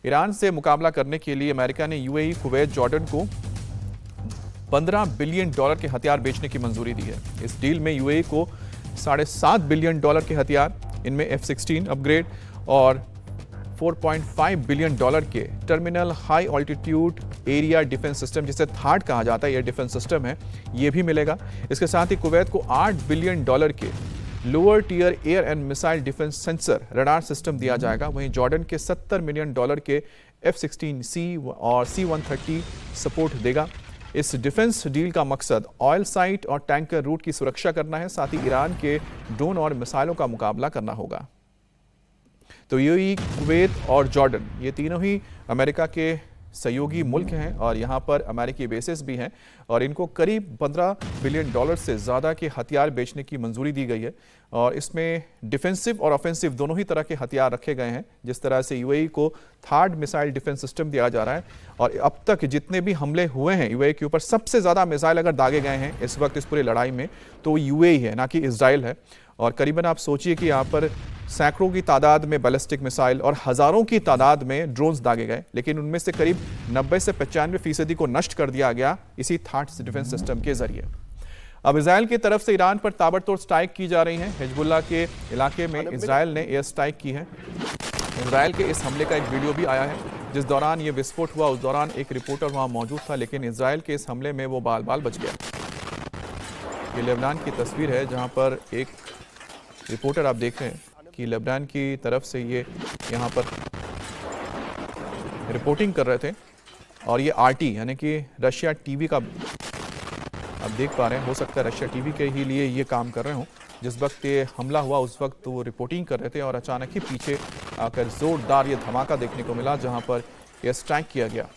Iran से मुकाबला करने के लिए अमेरिका ने यूएई, कुवैत, जॉर्डन को $15 बिलियन के हथियार बेचने की मंजूरी दी है। इस डील में यूएई को $7.5 बिलियन के हथियार, इनमें F-16 अपग्रेड और $4.5 बिलियन के terminal high altitude area defence system, जिसे थाड कहा जाता है, यह डिफेंस सिस्टम है, ये भी मिलेगा। इसके साथ ही कुवैत को $8 बिलियन के lower tier air and missile defence sensor radar system दिया जाएगा। वहीं जॉर्डन के $70 मिलियन के F-16C और C-130 सपोर्ट देगा। इस डिफेंस डील का मकसद ऑयल साइट और टैंकर रूट की सुरक्षा करना है, साथ ही ईरान के ड्रोन और मिसाइलों का मुकाबला करना होगा। तो यूएई, कुवैत और जॉर्डन, ये तीनों ही अमेरिका के सहयोगी मुल्क हैं और यहाँ पर अमेरिकी बेसेस भी हैं और इनको करीब $15 बिलियन से ज़्यादा के हथियार बेचने की मंजूरी दी गई है। और इसमें डिफेंसिव और ऑफेंसिव दोनों ही तरह के हथियार रखे गए हैं। जिस तरह से यूएई को थाड मिसाइल डिफेंस सिस्टम दिया जा रहा है और अब तक जितने भी हमले हुए हैं यूएई के ऊपर, सबसे ज़्यादा मिसाइल अगर दागे गए हैं इस वक्त इस पूरी लड़ाई में, तो यूएई है, ना कि इजराइल है। और करीबन आप सोचिए कि यहाँ पर सैकड़ों की तादाद में बैलिस्टिक मिसाइल और हज़ारों की तादाद में ड्रोन्स दागे गए, लेकिन उनमें से करीब 90 से 95% को नष्ट कर दिया गया इसी थाड डिफेंस सिस्टम के जरिए। अब इजराइल की तरफ से ईरान पर ताबड़तोड़ स्ट्राइक की जा रही है। हिजबुल्लाह के इलाके में इजराइल ने एयर स्ट्राइक की है। इजराइल के इस हमले का एक वीडियो भी आया है, जिस दौरान ये विस्फोट हुआ उस दौरान एक रिपोर्टर वहां मौजूद था, लेकिन इजराइल के इस हमले में वो बाल बाल बच गया। ये लेबनान की तस्वीर है जहां पर एक रिपोर्टर, आप देख रहे हैं कि लेबनान की तरफ से ये यहाँ पर रिपोर्टिंग कर रहे थे और ये आरटी यानी कि रशिया टीवी का आप देख पा रहे हैं, हो सकता है रशिया टीवी के ही लिए ये काम कर रहे हो। जिस वक्त ये हमला हुआ उस वक्त वो रिपोर्टिंग कर रहे थे और अचानक ही पीछे आकर जोरदार ये धमाका देखने को मिला जहां पर यह स्ट्राइक किया गया।